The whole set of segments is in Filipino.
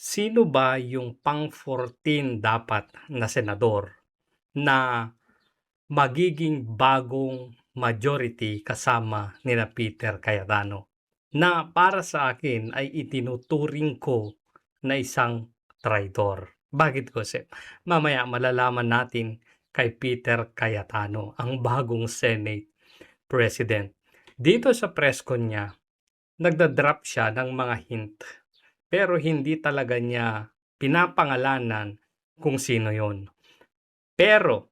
Sino ba yung pang-14 dapat na senador na magiging bagong majority kasama nina Peter Cayetano, na para sa akin ay itinuturing ko na isang traidor. Bakit ko, Sep? Mamaya malalaman natin kay Peter Cayetano, ang bagong Senate President. Dito sa press con niya, nagda-drop siya ng mga hint, pero hindi talaga niya pinapangalanan kung sino yon. Pero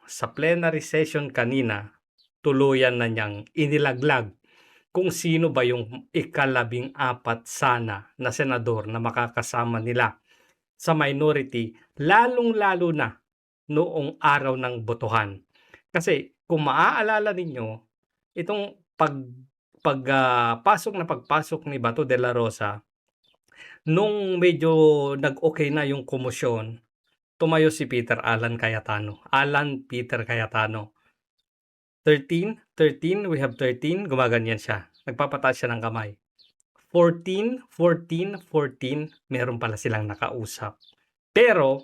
sa plenary session kanina, tuluyan na niyang inilaglag kung sino ba yung ika-14 sana na senador na makakasama nila sa minority, lalong-lalo na noong araw ng botohan. Kasi kung maaalala ninyo, itong pagpasok ni Bato de la Rosa, nung medyo nag-okay na yung komosyon, tumayo si Alan Peter Cayetano. 13, we have 13, gumaganyan siya. Nagpapataas siya ng kamay. 14, meron pala silang nakausap. Pero,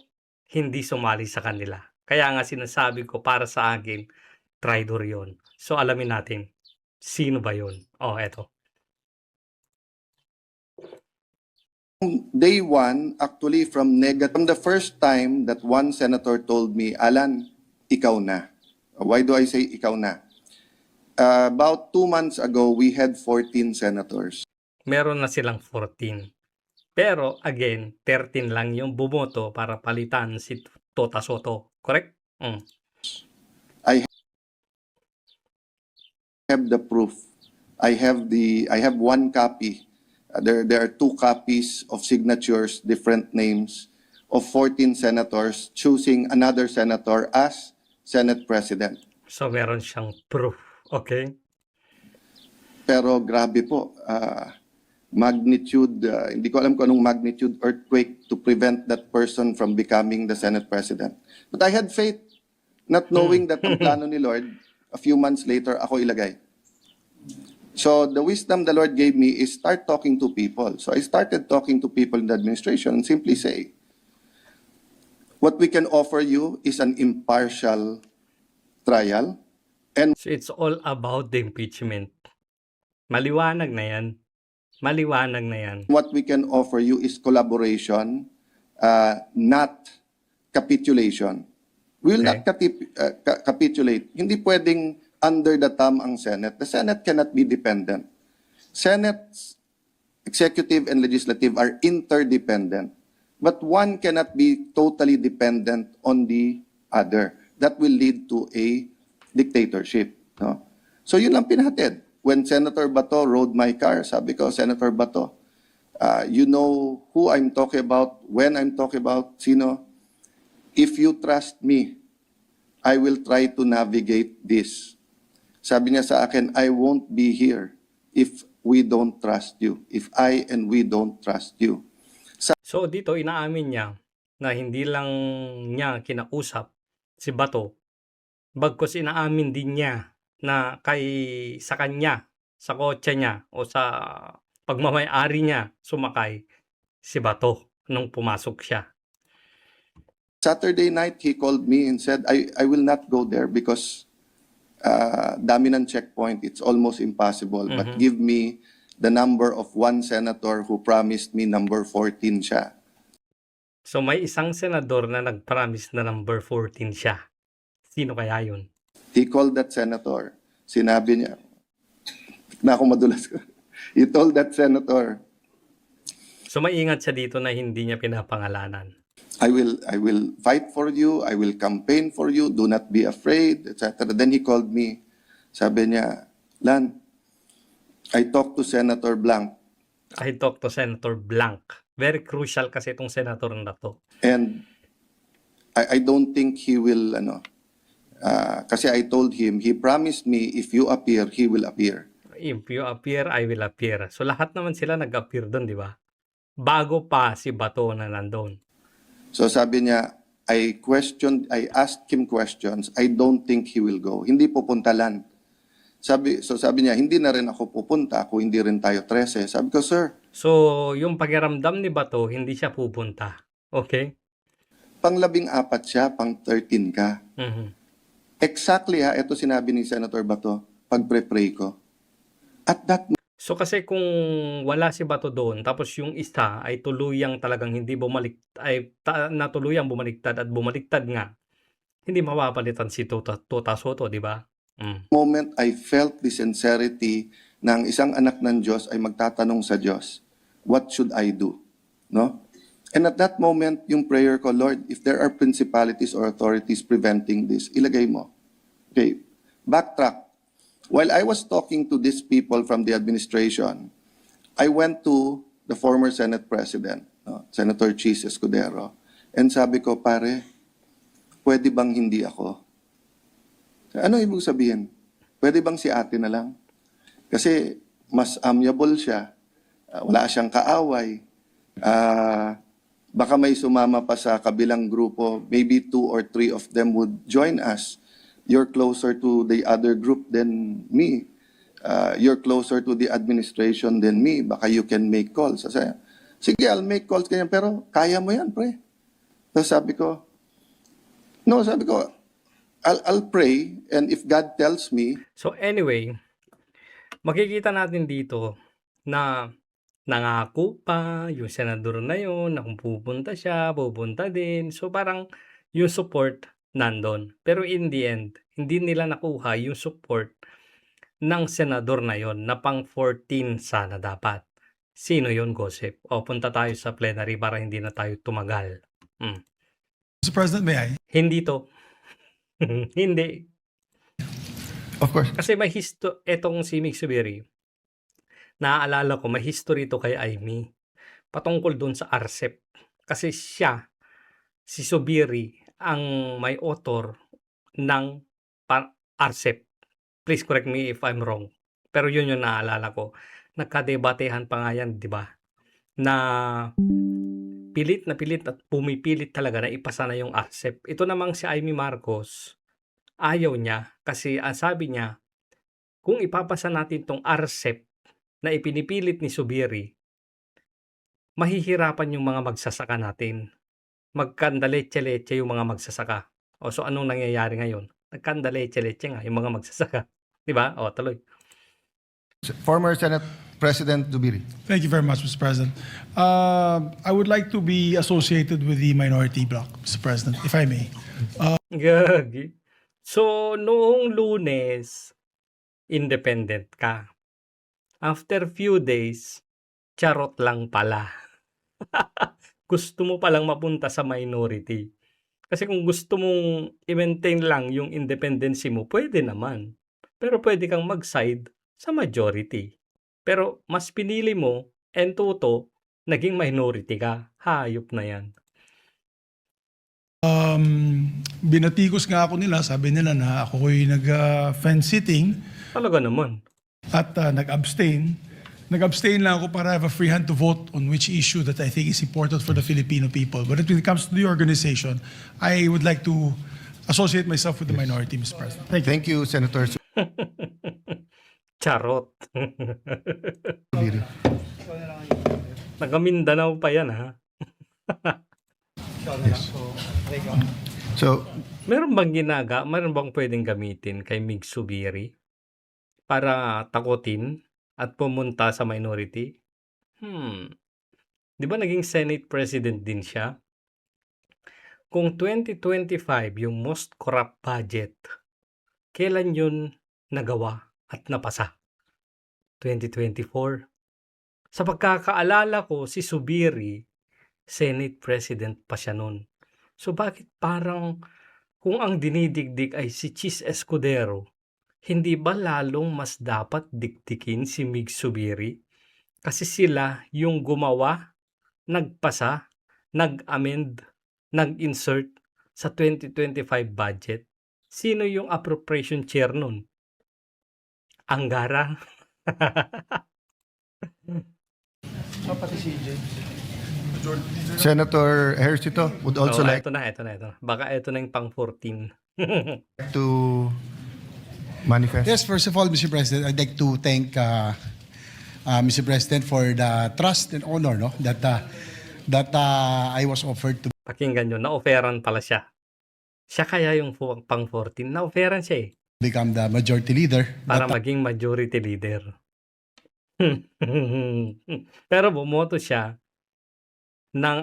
hindi sumali sa kanila. Kaya nga sinasabi ko, para sa akin, traidor yon. So, alamin natin, sino ba yon? Oh, eto. Day one, actually from the first time that one senator told me, Alan, ikaw na. Why do I say ikaw na? About 2 months ago, we had 14 senators. Meron na silang 14. Pero again, 13 lang yung bumoto para palitan si Tota Soto. Correct? I have the proof. I have one copy. There are 2 copies of signatures, different names, of 14 senators choosing another senator as Senate President. So meron siyang proof. Okay? Pero grabe po, magnitude, hindi ko alam kung anong magnitude earthquake to prevent that person from becoming the Senate President. But I had faith, not knowing that ang plano ni Lord, a few months later, ako ilagay. So the wisdom the Lord gave me is start talking to people. So I started talking to people in the administration and simply say, what we can offer you is an impartial trial. And So it's all about the impeachment. Maliwanag na yan. Maliwanag na yan. what we can offer you is collaboration, not capitulation. We will not capitulate. Hindi pwedeng under the thumb ang Senate. The Senate cannot be dependent. Senate's executive and legislative are interdependent. But one cannot be totally dependent on the other. That will lead to a dictatorship. No? So yun lang pinahatid. When Senator Bato rode my car, sabi ko, Senator Bato, you know who I'm talking about, when I'm talking about, sino? If you trust me, I will try to navigate this. Sabi niya sa akin, I won't be here if we don't trust you. If I and we don't trust you. So dito inaamin niya na hindi lang niya kinausap si Bato, bagkus inaamin din niya na sa kanya, sa kotse niya o sa pagmamay-ari niya sumakay si Bato nung pumasok siya. Saturday night, he called me and said, I will not go there because dami ng checkpoint. It's almost impossible. But give me the number of one senator who promised me number 14 siya. So may isang senador na nag-promise na number 14 siya. Sino kaya yun? He called that senator. Sinabi niya, na ako madulas ko. He told that senator, So maingat siya dito na hindi niya pinapangalanan. I will fight for you, I will campaign for you, do not be afraid, etc. Then he called me. Sabi niya, Lan, I talked to Senator Blanc. I talked to Senator Blanc. Very crucial kasi itong senator na to. And I don't think he will, kasi I told him, he promised me if you appear, he will appear. If you appear, I will appear. So lahat naman sila nag-appear doon, di ba? Bago pa si Bato na nandun. So sabi niya, I asked him questions, I don't think he will go. Hindi pupunta Lan. Sabi niya, hindi na rin ako pupunta kung hindi rin tayo 13. Sabi ko, sir, So, yung pakiramdam ni Bato, hindi siya pupunta. Okay? Pang-14 siya, pang-13 ka. Mhm. Exactly ha, ito sinabi ni Senator Bato, pag-pray ko. At that So, kasi kung wala si Bato doon, tapos yung isa ay tuluyang talagang hindi na tuluyang bumaliktad at bumaliktad nga, hindi mapapalitan si Tuta Soto, di ba? moment, I felt the sincerity na ang isang anak ng Diyos ay magtatanong sa Diyos, what should I do? No? And at that moment, yung prayer ko, Lord, if there are principalities or authorities preventing this, ilagay mo. Okay, backtrack. While I was talking to these people from the administration, I went to the former Senate President, Senator Chis Escudero, and sabi ko, pare, pwede bang hindi ako? Ano ibig sabihin? Pwede bang si ate na lang? Kasi mas amiable siya, wala siyang kaaway, baka may sumama pa sa kabilang grupo, maybe 2 or 3 of them would join us. You're closer to the other group than me. You're closer to the administration than me. Baka you can make calls. Kasi, sige, I'll make calls ganyan, pero kaya mo yan, pre. So sabi ko, I'll pray, and if God tells me, So, anyway, makikita natin dito na nangako pa yung senador na yun na kung pupunta siya, pupunta din. So, parang yung support nandun. Pero in the end, hindi nila nakuha yung support ng senador na yon na pang 14 sana dapat. Sino yun, Gossip? O, punta tayo sa plenary para hindi na tayo tumagal. Mr. President, may I? Hindi to. Hindi. Of course. Kasi may etong si Mig Subiri, naaalala ko, may history to kay Amy. Patungkol doon sa RCEP. Kasi siya, si Subiri, ang may author ng RCEP. Please correct me if I'm wrong. Pero yun yung naalala ko. Nagkadebatehan pa nga yan, di ba? Na pilit at pumipilit talaga na ipasa na yung RCEP. Ito namang si Amy Marcos, ayaw niya kasi ang sabi niya, kung ipapasa natin tong RCEP na ipinipilit ni Subiri, mahihirapan yung mga magsasaka natin. Magkandaletse-letse yung mga magsasaka. O so anong nangyayari ngayon? Nagkandaletse-letse nga yung mga magsasaka. Di ba? O tuloy. Former Senate President Zubiri. Thank you very much, Mr. President. I would like to be associated with the minority bloc, Mr. President, if I may. Gagi. So, noong Lunes, independent ka. After few days, charot lang pala. Gusto mo palang mapunta sa minority. Kasi kung gusto mong i-maintain lang yung independency mo, pwede naman. Pero pwede kang mag-side sa majority. Pero mas pinili mo, and toto, naging minority ka. Hayop na yan. Binatikos nga ako nila, sabi nila na ako ko'y nag-fence sitting Talaga naman. at nag-abstain. Nag-abstain lang ako para have a free hand to vote on which issue that I think is important for the Filipino people. But when it comes to the organization, I would like to associate myself with the minority, Mr. President. Thank you. Thank you, Senator Charot. Zubiri. Nagamindanao pa yan, ha? So, Meron bang pwedeng gamitin kay Mig Subiri para takutin at pumunta sa minority? Di ba naging Senate President din siya? Kung 2025 yung most corrupt budget, kailan yun nagawa at napasa? 2024. Sa pagkakaalala ko, si Subiri, Senate President pa siya nun. So bakit parang kung ang dinidigdig ay si Chis Escudero, hindi ba lalong mas dapat diktikin si Mig Subiri? Kasi sila yung gumawa, nagpasa, nag-amend, nag-insert sa 2025 budget. Sino yung appropriation chair nun? Angara? Senator Ejercito would also like ito na. Baka ito na yung pang 14. to manifest. Yes, first of all, Mr. President, I'd like to thank Mr. President, for the trust and honor, no, that I was offered to Pakinggan nyo, na-offeran pala siya. Siya kaya yung pang 14, na-offeran siya become the majority leader. para But maging majority leader. Pero bumoto siya ng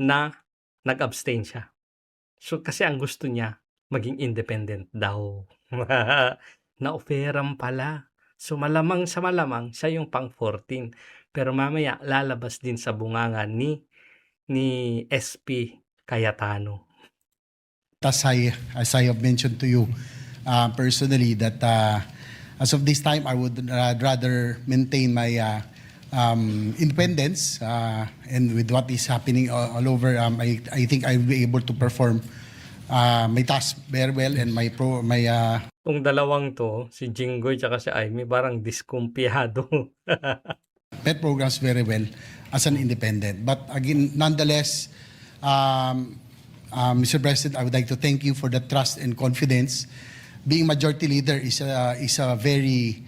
na nag-abstain siya. So kasi ang gusto niya maging independent daw. Na-offeran pala. So malamang sa malamang siya yung pang 14. Pero mamaya lalabas din sa bunganga ni SP Cayetano. as I have mentioned to you personally, that as of this time, I would rather maintain my independence, and with what is happening all over, I think I will be able to perform my task very well, and my Kung dalawang to, si Jinggoy tsaka si Aimee, parang diskumpiyado. pet programs very well as an independent. But again, nonetheless, Mr. President, I would like to thank you for the trust and confidence. Being majority leader is a very,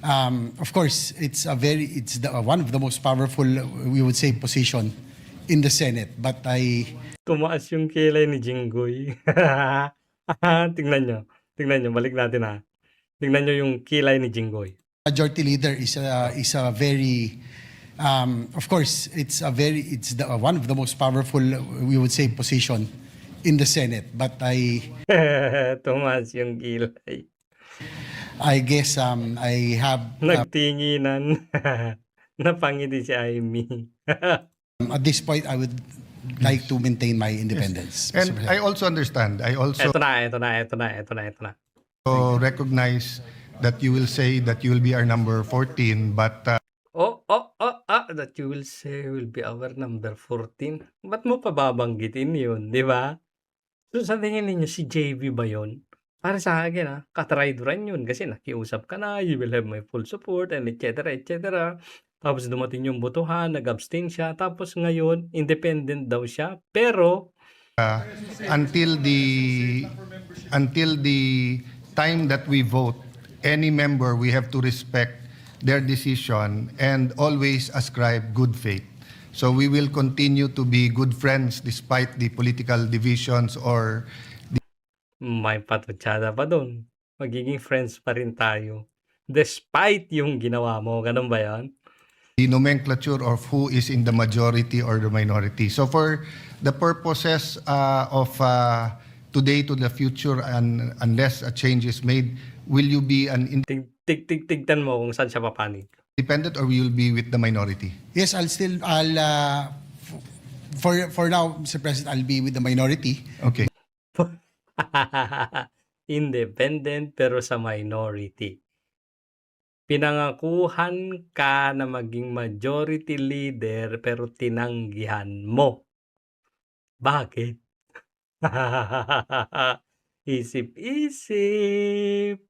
of course, it's one of the most powerful, we would say, position in the Senate. But Tumaas yung kilay ni Jinggoy. Tingnan nyo, balik natin ha. Tingnan nyo yung kilay ni Jinggoy. majority leader is a very, of course, one of the most powerful, we would say, position in the Senate. But Tumaas yung kilay. I guess I have Nagtinginan. Napangiti si Aimee. at this point I would like to maintain my independence. Mr. And President. I also understand, I also Ito na. recognize that you will say that you will be our number 14, but That you will say will be our number 14. Ba't mo pa babanggitin yun, di ba? So sa tingin ninyo, si JV ba yun? Para sa akin, katrayduran yun kasi nakiusap ka na, you will have my full support, and etc. Tapos dumating yung botohan, nag-abstain siya, tapos ngayon, independent daw siya, pero until the time that we vote, any member, we have to respect their decision and always ascribe good faith. So we will continue to be good friends despite the political divisions or may patutsada pa dun. Magiging friends pa rin tayo. Despite yung ginawa mo, ganun ba yan? the nomenclature of who is in the majority or the minority. So for the purposes of today to the future, and unless a change is made, will you be an Tigtan mo kung saan siya papanig. independent or will you be with the minority? Yes, for now, Mr. President, I'll be with the minority. Okay. Independent pero sa minority. Pinangakuhan ka na maging majority leader pero tinanggihan mo. Bakit? Isip-isip.